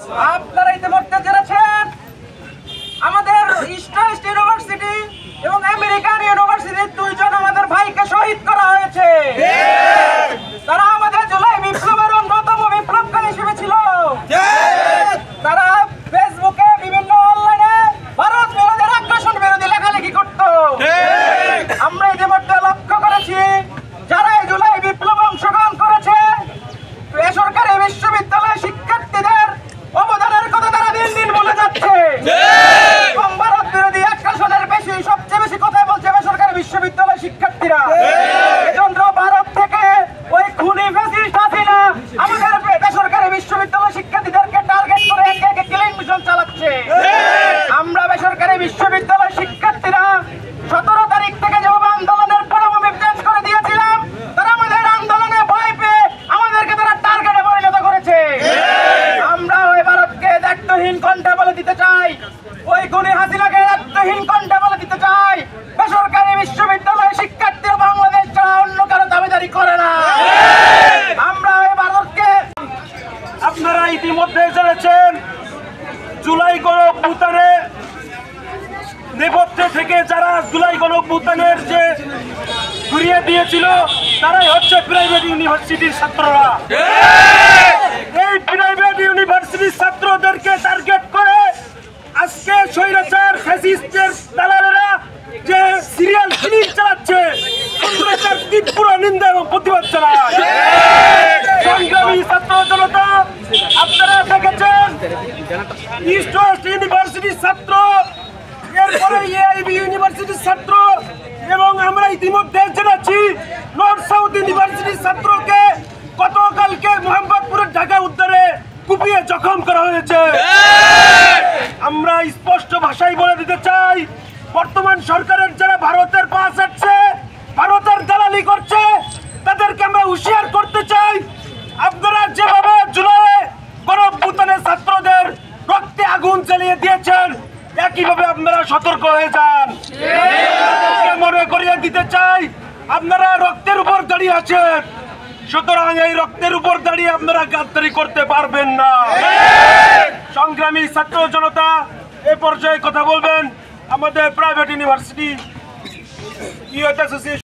আপনারা ইতিমধ্যে জেনেছেন আমাদের ইস্ট ওয়েস্ট ইউনিভার্সিটি এবং আমেরিকান ইউনিভার্সিটির দুইজন আমাদের ভাইকে শহীদ করা হয়েছে। তারা আমাদের জুলাই বিপ্লবের অন্যতম বিপ্লবকারী হিসেবে ছিল। তারা ফেসবুকে বিভিন্ন অনলাইনে ভারত বিরোধী আগ্রাসন বিরোধী লেখালেখি করত। আমরা ইতিমধ্যে লক্ষ্য করেছি যারা এই জুলাই বিপ্লবে অংশগ্রহণ করেছে বেসরকারি বিশ্ববিদ্যালয় শিক্ষার্থীদের অবদানের কথা তারা দিন দিন বলে যাচ্ছে এবং ভারত বিরোধী আগ্রাসনের সবচেয়ে বেশি কথা বলছে বেসরকারি বিশ্ববিদ্যালয় শিক্ষার্থীরা। এজন্য ভারত থেকে ওই খুনি ফ্যাসিস্ট হাসিনা আমাদের বেসরকারি বিশ্ববিদ্যালয় শিক্ষার্থীদেরকে টার্গেট করে একে একে কিলিং মিশন চালাচ্ছে। আমরা বেসরকারি বিশ্ববিদ্যালয় শিক্ষার্থীরা 17 তারিখ থেকে যেভাবে আন্দোলনের পটভূমি চেঞ্জ করে দিয়েছিলাম, তারা আমাদের আন্দোলনে ভয় পেয়ে আমাদেরকে তারা টার্গেটে পরিণত করেছে। আমরা ওই ভারতকে দায়িত্বহীন কণ্ঠে বলে দিতে চাই, ওই খুনি হাসিনাকে দায়িত্বহীন কণ্ঠে বলে দিতে চাই, বেসরকারি বিশ্ববিদ্যালয় শিক্ষার্থীরা বাংলাদেশ ছাড়া অন্য কারো দাবিদারি করে না। আমরা ওই ভারতকে, আপনারা ইতিমধ্যে জেনেছেন জুলাই গণঅভ্যুত্থানে নেপথ্যে থেকে যারা জুলাই গণঅভ্যুত্থানের যে ঘুরিয়ে দিয়েছিল তারাই হচ্ছে প্রাইভেট ইউনিভার্সিটির ছাত্ররা। এই প্রাইভেট ইউনিভার্সিটির ছাত্রদেরকে টার্গেট করে আজকে স্বৈরাচার ফ্যাসিস্টের দালালেরা যে সিরিয়াল কিলিং চালাচ্ছে তার তীব্র নিন্দা এবং প্রতিবাদ জানায়। সংগ্রামী ছাত্র জনতা, আপনারা দেখেছেন ইস্ট ওয়েস্ট ইউনিভার্সিটির ছাত্র, এরপরে এআইবি ইউনিভার্সিটির ছাত্র এবং আমরা ইতিমধ্যে জেনেছি নর্থ সাউথ ইউনিভার্সিটির ছাত্রকে গতকালকে মোহাম্মদপুরের ঢাকা উদ্যানে কুপিয়ে জখম করা হয়েছে। আমরা স্পষ্ট ভাষায় বলে দিতে চাই, বর্তমান সরকারের যারা ভারতের পাশ আসছে, ভারতের দালালি করছে, তাদেরকে আমরা হুঁশিয়ার করতে চাই, আপনারা যেভাবে জুলাই গণঅভ্যুত্থানের ছাত্রদের রক্তে আগুন জ্বালিয়ে দিয়েছেন একইভাবে আপনারা সতর্ক হয়ে যান। মনে করিয়ে দিতে চাই আপনারা রক্তের উপর দাঁড়িয়ে আছেন, সুতরাং এই রক্তের উপর দাঁড়িয়ে আপনারা গাদ্দারি করতে পারবেন না। সংগ্রামী ছাত্র জনতা, এই পর্যায়ে কথা বলবেন আমাদের প্রাইভেট ইউনিভার্সিটি ইউথ অ্যাসোসিয়েশন